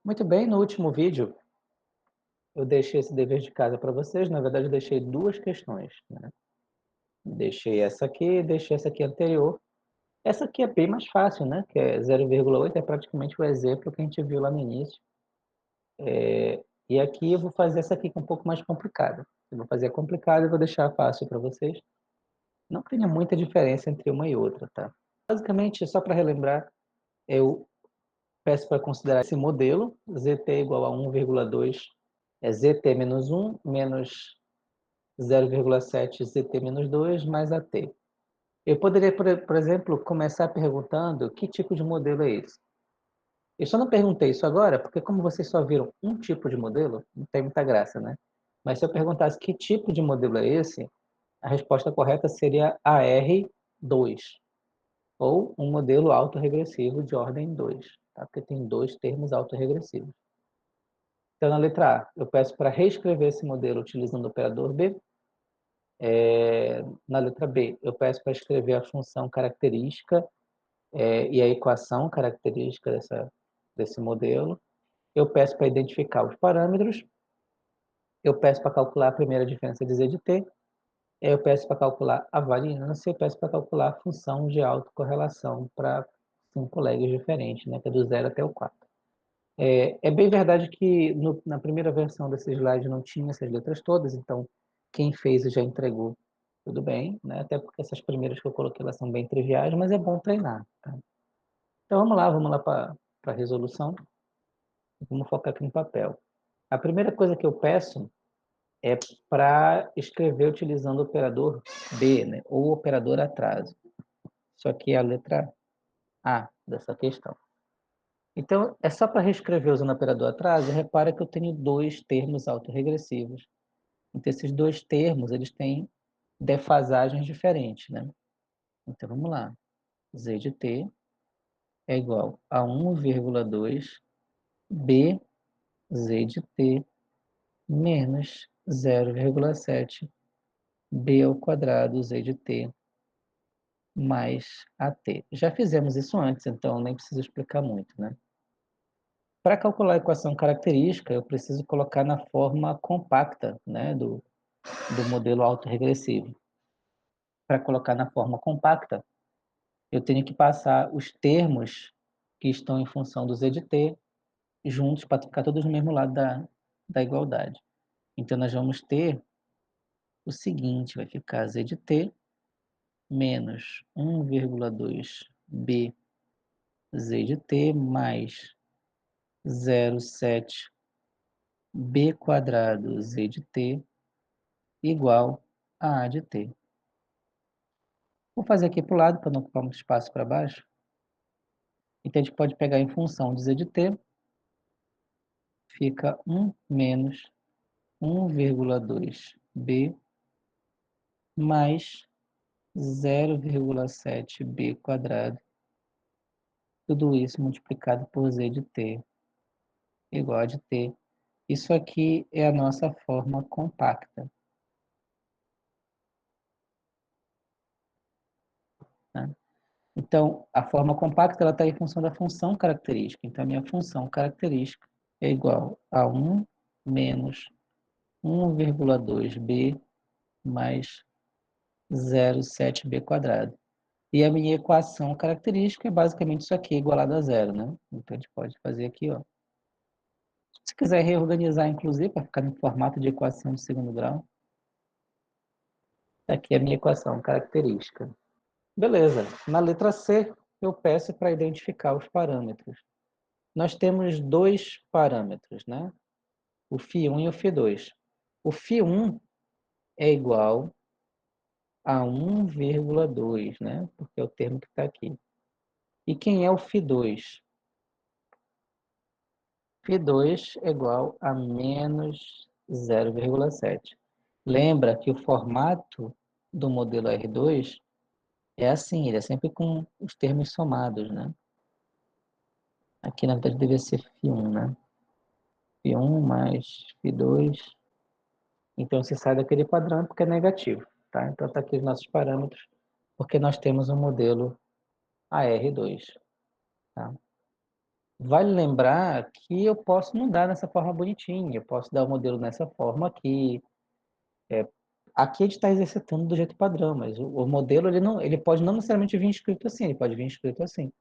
Muito bem, no último vídeo eu deixei esse dever de casa para vocês. Na verdade, eu deixei duas questões, né? Deixei essa aqui e deixei essa aqui anterior. Essa aqui é bem mais fácil, né? Que é 0,8, é praticamente o exemplo que a gente viu lá no início. E aqui eu vou fazer essa aqui que é um pouco mais complicada. Eu vou fazer a complicada e vou deixar fácil para vocês. Não tem muita diferença entre uma e outra, tá? Basicamente, só para relembrar, eu peço para considerar esse modelo, ZT igual a 1,2 é ZT menos 1 menos 0,7 ZT menos 2 mais AT. Eu poderia, por exemplo, começar perguntando que tipo de modelo é esse. Eu só não perguntei isso agora, porque como vocês só viram um tipo de modelo, não tem muita graça, né? Mas se eu perguntasse que tipo de modelo é esse, a resposta correta seria AR2, ou um modelo autorregressivo de ordem 2, tá? Porque tem dois termos autorregressivos. Então, na letra A, eu peço para reescrever esse modelo utilizando o operador B. Na letra B, eu peço para escrever a função característica e a equação característica desse modelo. Eu peço para identificar os parâmetros. Eu peço para calcular a primeira diferença de Z de T. Eu peço para calcular a variância. Eu peço para calcular a função de autocorrelação para 5 legs diferentes, né, que é do 0 até o 4. É bem verdade que na primeira versão desse slide não tinha essas letras todas, então quem fez e já entregou, tudo bem, né? Até porque essas primeiras que eu coloquei elas são bem triviais, mas é bom treinar. Tá? Então vamos lá para a resolução. Vamos focar aqui no papel. A primeira coisa que eu peço é para escrever utilizando o operador B, né? Ou operador atraso. Isso aqui é a letra A dessa questão. Então, é só para reescrever usando o operador atraso, repara que eu tenho dois termos autorregressivos. Então, esses dois termos, eles têm defasagens diferentes, né? Então, vamos lá. Z de t é igual a 1,2 b z de t menos 0,7 b ao quadrado z de t mais at. Já fizemos isso antes, então nem preciso explicar muito, né? Para calcular a equação característica, eu preciso colocar na forma compacta, né, do modelo autorregressivo. Para colocar na forma compacta, eu tenho que passar os termos que estão em função do z de t juntos para ficar todos no mesmo lado da igualdade. Então, nós vamos ter o seguinte, vai ficar z de t menos 1,2 b z de t mais 0,7 b quadrado z de t igual a A de t. Vou fazer aqui para o lado, para não ocupar muito espaço para baixo. Então, a gente pode pegar em função de z de t, fica 1 menos 1,2b mais 0,7b quadrado. Tudo isso multiplicado por z de t igual a de t. Isso aqui é a nossa forma compacta. Né? Então, a forma compacta está em função da função característica. Então, a minha função característica é igual a 1 menos 1,2b mais 0,7b quadrado. E a minha equação característica é basicamente isso aqui, igualado a zero, né? Então, a gente pode fazer aqui, ó. Se quiser reorganizar, inclusive, para ficar no formato de equação de segundo grau, aqui é a minha equação característica. Beleza. Na letra C, eu peço para identificar os parâmetros. Nós temos dois parâmetros, né? O φ1 e o φ2. O φ1 é igual a 1,2, né? Porque é o termo que está aqui. E quem é o φ2? φ2 é igual a menos 0,7. Lembra que o formato do modelo R2 é assim, ele é sempre com os termos somados, né? Aqui na verdade deveria ser φ1, né? φ1 mais φ2. Então você sai daquele padrão porque é negativo, tá? Então tá aqui os nossos parâmetros, porque nós temos um modelo AR2, tá? Vale lembrar que eu posso mudar nessa forma bonitinha, eu posso dar o modelo nessa forma aqui. Aqui a gente está exercitando do jeito padrão, mas o modelo ele não, ele pode não necessariamente vir escrito assim, ele pode vir escrito assim.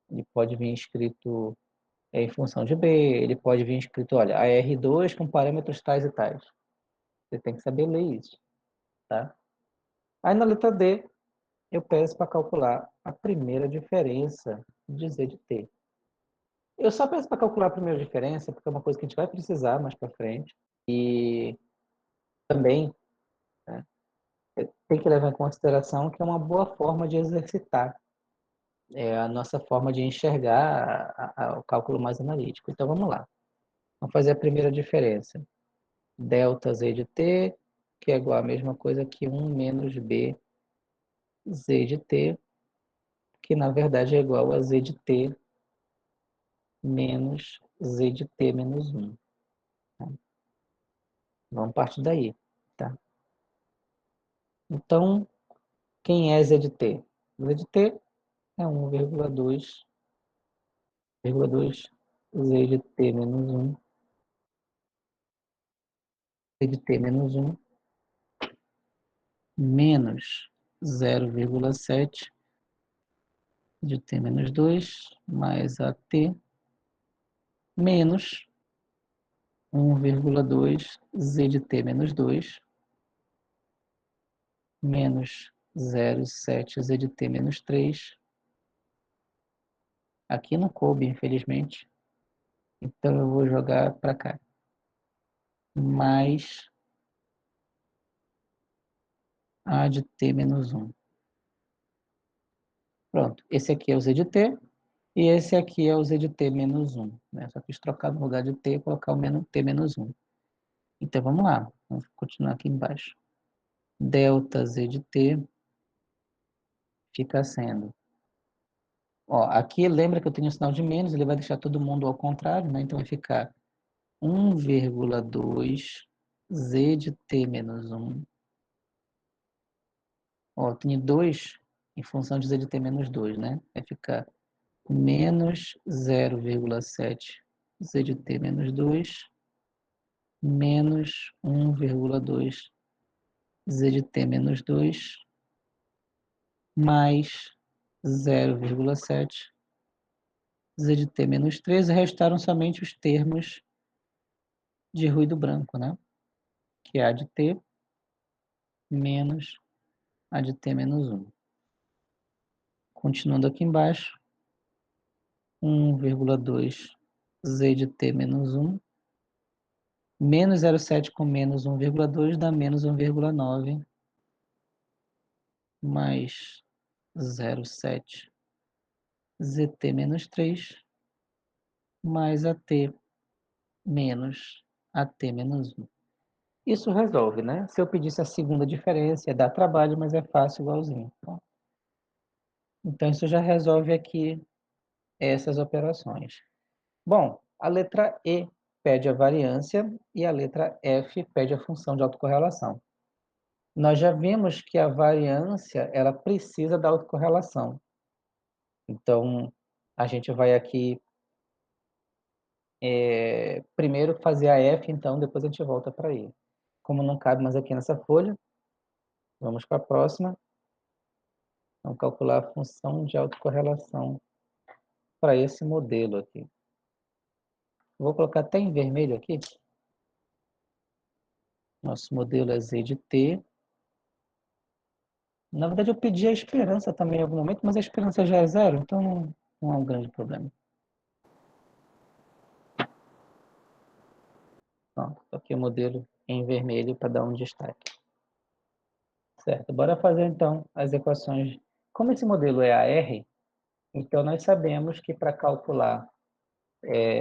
Ele pode vir escrito em função de B, ele pode vir escrito, olha, a R2 com parâmetros tais e tais. Você tem que saber ler isso, tá? Aí na letra D, eu peço para calcular a primeira diferença de Z de T. Eu só peço para calcular a primeira diferença, porque é uma coisa que a gente vai precisar mais para frente. E também, né, tem que levar em consideração que é uma boa forma de exercitar a nossa forma de enxergar o cálculo mais analítico. Então vamos lá. Vamos fazer a primeira diferença. Delta Z de T, que é igual a mesma coisa que 1 menos B Z de T, que na verdade é igual a Z de T menos Z de T menos 1. Tá? Vamos partir daí. Tá? Então, quem é Z de T? Z de T é 1,2 Z de T menos 1, Z de T menos 1, menos 0,7 de T menos 2, mais a T, menos 1,2 Z de T menos 2, menos 0,7 Z de T menos 3. Aqui não coube, infelizmente. Então eu vou jogar para cá. Mais A de T menos 1. Pronto. Esse aqui é o Z de T. E esse aqui é o Z de T menos 1. Né? Só quis trocar no lugar de T e colocar o menos T menos 1. Então vamos lá. Vamos continuar aqui embaixo. Delta Z de T fica sendo. Ó, aqui lembra que eu tenho um sinal de menos, ele vai deixar todo mundo ao contrário, né? Então vai ficar 1,2 Z de T menos 1. Ó, eu tenho 2 em função de Z de T menos 2, né? Vai ficar menos 0,7 Z de T menos 2, menos 1,2 Z de T menos 2, mais 0,7 Z de T menos 3, e restaram somente os termos de ruído branco, né? Que é A de T menos A de T menos 1. Continuando aqui embaixo, 1,2 Z de T menos 1, menos 0,7 com menos 1,2 dá menos 1,9, mais 0,7 ZT menos 3, mais AT menos AT menos 1. Isso resolve, né? Se eu pedisse a segunda diferença, ia dar trabalho, mas é fácil igualzinho. Então, isso já resolve aqui essas operações. Bom, a letra E pede a variância e a letra F pede a função de autocorrelação. Nós já vimos que a variância ela precisa da autocorrelação. Então, a gente vai aqui primeiro fazer a F, então depois a gente volta para E. Como não cabe mais aqui nessa folha, vamos para a próxima. Vamos calcular a função de autocorrelação para esse modelo aqui. Vou colocar até em vermelho aqui. Nosso modelo é Z de T. Na verdade, eu pedi a esperança também em algum momento, mas a esperança já é zero, então não é um grande problema. Pronto, aqui o modelo em vermelho para dar um destaque. Certo, bora fazer então as equações. Como esse modelo é AR, então nós sabemos que para calcular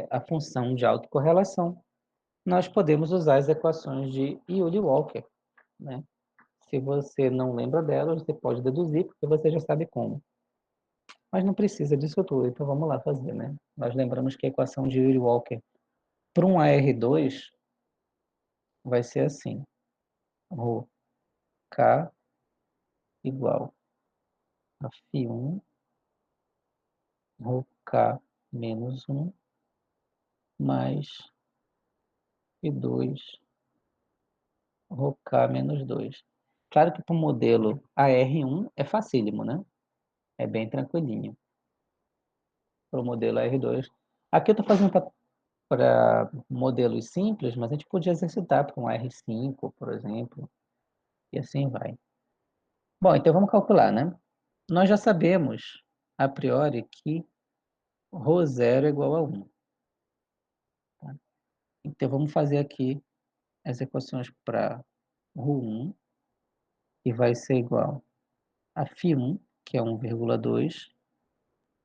a função de autocorrelação, nós podemos usar as equações de Ewald-Walker, né? Se você não lembra delas, você pode deduzir, porque você já sabe como. Mas não precisa disso tudo, então vamos lá fazer, né? Nós lembramos que a equação de Ewald-Walker para um AR2 vai ser assim. Rho K igual a φ1, Rho K menos 1 mais π2 rho k menos 2. Claro que para o modelo AR1 é facílimo, né? É bem tranquilinho. Para o modelo AR2. Aqui eu estou fazendo para modelos simples, mas a gente podia exercitar para um AR5, por exemplo, e assim vai. Bom, então vamos calcular, né? Nós já sabemos, a priori, que ρ0 é igual a 1. Tá? Então vamos fazer aqui as equações para ρ1, que vai ser igual a φ1, que é 1,2,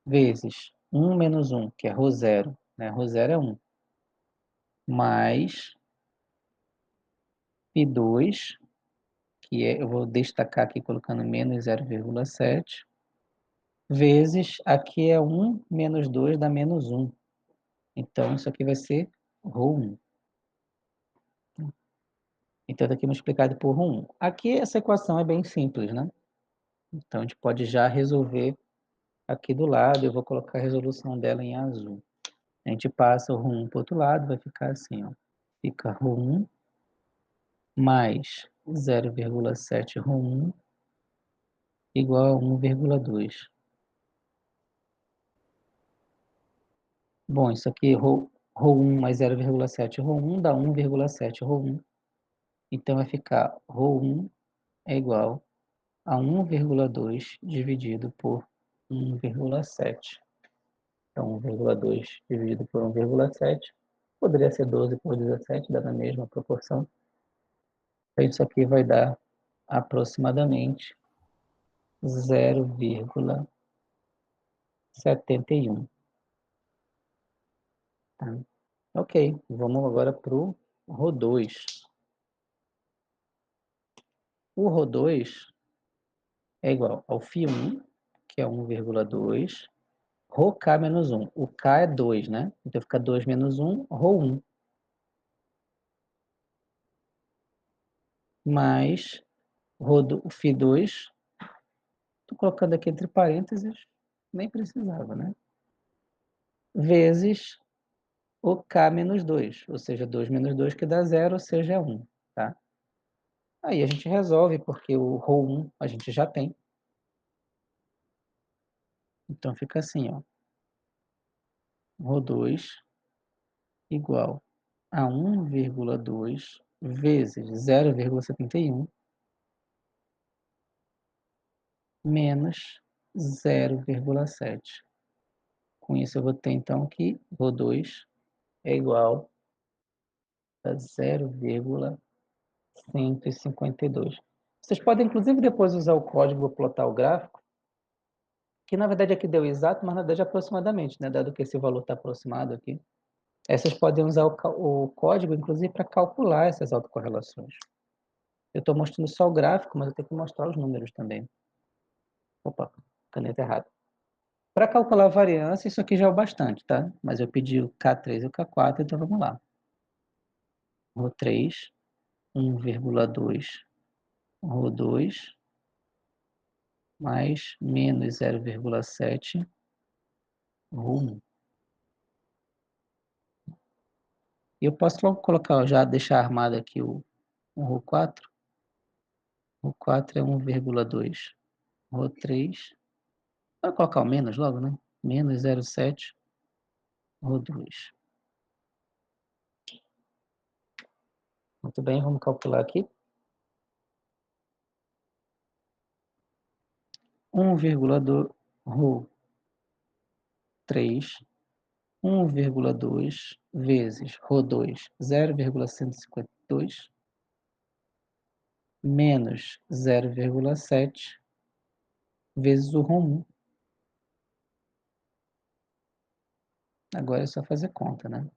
vezes 1 menos 1, que é ρ0, né? ρ0 é 1, mais π2, que é, eu vou destacar aqui colocando menos 0,7, vezes, aqui é 1 menos 2 dá menos 1. Então, isso aqui vai ser ρ1. Então, daqui multiplicado por ρ1. Aqui, essa equação é bem simples, né? Então, a gente pode já resolver aqui do lado. Eu vou colocar a resolução dela em azul. A gente passa o ρ1 para o outro lado, vai ficar assim, ó. Fica ρ1 mais 0,7 ρ1 igual a 1,2. Bom, isso aqui, ρ1 mais 0,7 ρ1 dá 1,7 ρ1. Então, vai ficar ρ1 é igual a 1,2 dividido por 1,7. Então, 1,2 dividido por 1,7 poderia ser 12 por 17, dá na mesma proporção. Então, isso aqui vai dar aproximadamente 0,71. Tá? Ok, vamos agora para o ρ2. O ρ2 é igual ao φ1, que é 1,2, ρk menos 1. O k é 2, né? Então fica 2 menos 1, ρ1. Mais o φ2, estou colocando aqui entre parênteses, nem precisava, né? Vezes o k menos 2, ou seja, 2 menos 2 que dá 0, ou seja, é 1, tá? Aí a gente resolve, porque o ρ1 a gente já tem. Então fica assim, ó. ρ2 igual a 1,2 vezes 0,71 menos 0,7. Com isso eu vou ter então que ρ2 é igual a 0,152. Vocês podem inclusive depois usar o código para plotar o gráfico, que na verdade aqui deu exato, mas na verdade aproximadamente, né? Dado que esse valor está aproximado aqui. Vocês podem usar o código, inclusive, para calcular essas autocorrelações. Eu estou mostrando só o gráfico, mas eu tenho que mostrar os números também. Opa, caneta errada. Para calcular a variância, isso aqui já é o bastante, tá? Mas eu pedi o K3 e o K4, então vamos lá. ρ3, 1,2, ρ2, mais menos 0,7, ρ1. E eu posso logo colocar, já deixar armado aqui o ρ4. ρ4 é 1,2. ρ3, vou colocar o menos logo, né? Menos 0,7, ρ2. Muito bem, vamos calcular aqui. 1,2, ρ3, 1,2 vezes ρ2, 0,152, menos 0,7 vezes o ρ1. Agora é só fazer conta, né?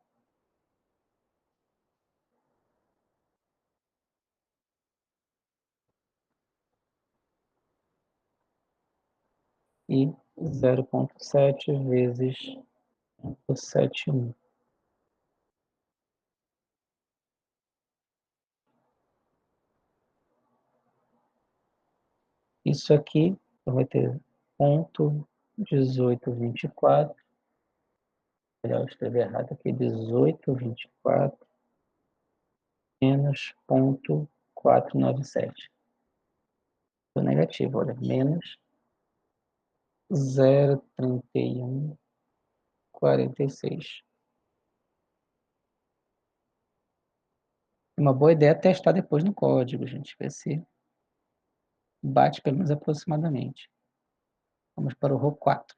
E 0,7 vezes o 71. Isso aqui vai ter 0,1824 Melhor, eu escrevi errado aqui, 1824 menos 0,497. Estou negativo, olha, menos 0,3146. Uma boa ideia é testar depois no código, gente, ver se bate pelo menos aproximadamente. Vamos para o ρ4.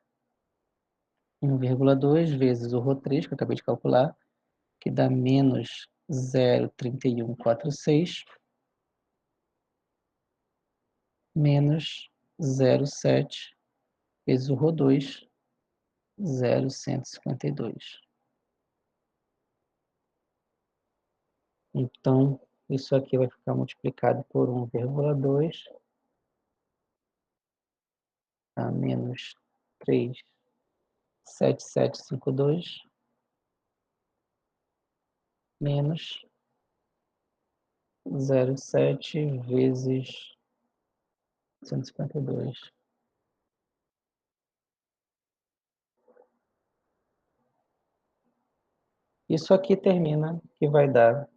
1,2 vezes o ρ3, que eu acabei de calcular, que dá menos 0,3146, menos 0,7 vezes o ρ2, 0,152. Então, isso aqui vai ficar multiplicado por 1,2, a menos 3,7752, menos 0,7 vezes 152. Isso aqui termina que vai dar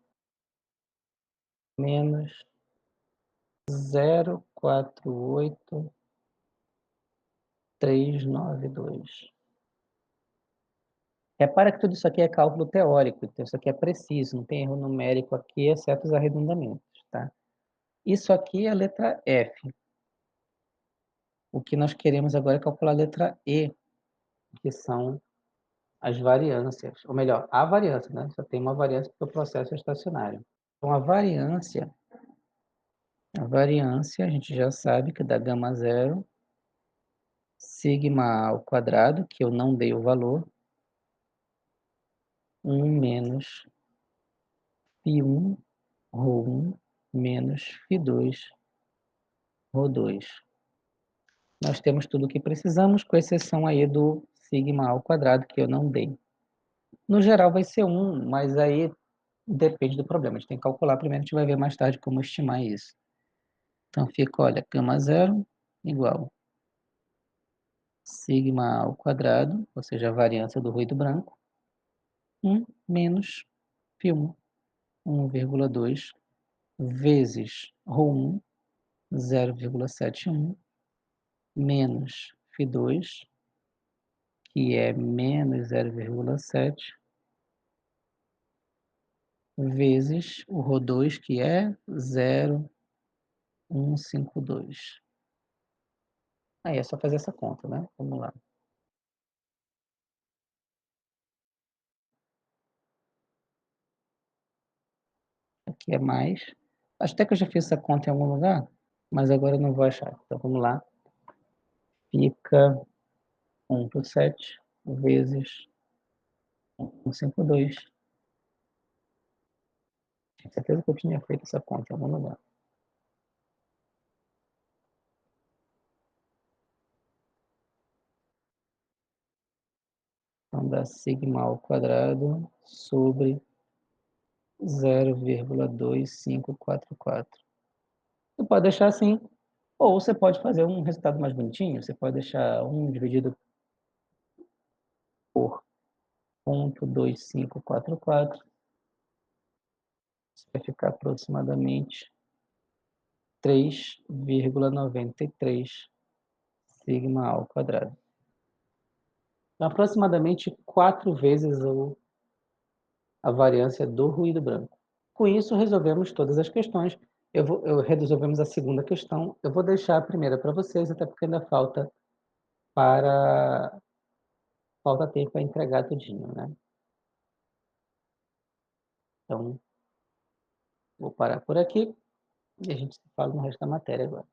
menos 0,48392. Repara que tudo isso aqui é cálculo teórico, então isso aqui é preciso, não tem erro numérico aqui, exceto os arredondamentos, tá? Isso aqui é a letra F. O que nós queremos agora é calcular a letra E, que são as variâncias, ou melhor, a variância, né? Só tem uma variância porque o processo é estacionário. Então, a gente já sabe que dá gama zero, sigma ao quadrado, que eu não dei o valor, 1 menos φ1, ρ1, menos φ2, ρ2. Nós temos tudo o que precisamos, com exceção aí do sigma ao quadrado, que eu não dei. No geral vai ser 1, mas aí depende do problema. A gente tem que calcular primeiro, a gente vai ver mais tarde como estimar isso. Então fica, olha, gama zero igual sigma ao quadrado, ou seja, a variância do ruído branco, 1 menos φ1, 1,2, vezes ρ1, 0,71, menos φ2, que é menos 0,7, vezes o ρ2, que é 0,152. Aí é só fazer essa conta, né? Vamos lá. Aqui é mais. Acho até que eu já fiz essa conta em algum lugar, mas agora eu não vou achar. Então vamos lá. Fica 1/7 vezes 152. Tinha certeza que eu tinha feito essa conta em algum lugar. Então dá sigma ao quadrado sobre 0,2544. Você pode deixar assim, ou você pode fazer um resultado mais bonitinho. Você pode deixar 1 dividido por 0,2544. Vai ficar aproximadamente 3,93 sigma ao quadrado. Então, aproximadamente 4 vezes a variância do ruído branco. Com isso, resolvemos todas as questões. Resolvemos a segunda questão. Eu vou deixar a primeira para vocês, até porque ainda falta tempo para entregar tudinho, né? Então, vou parar por aqui e a gente se fala no resto da matéria agora.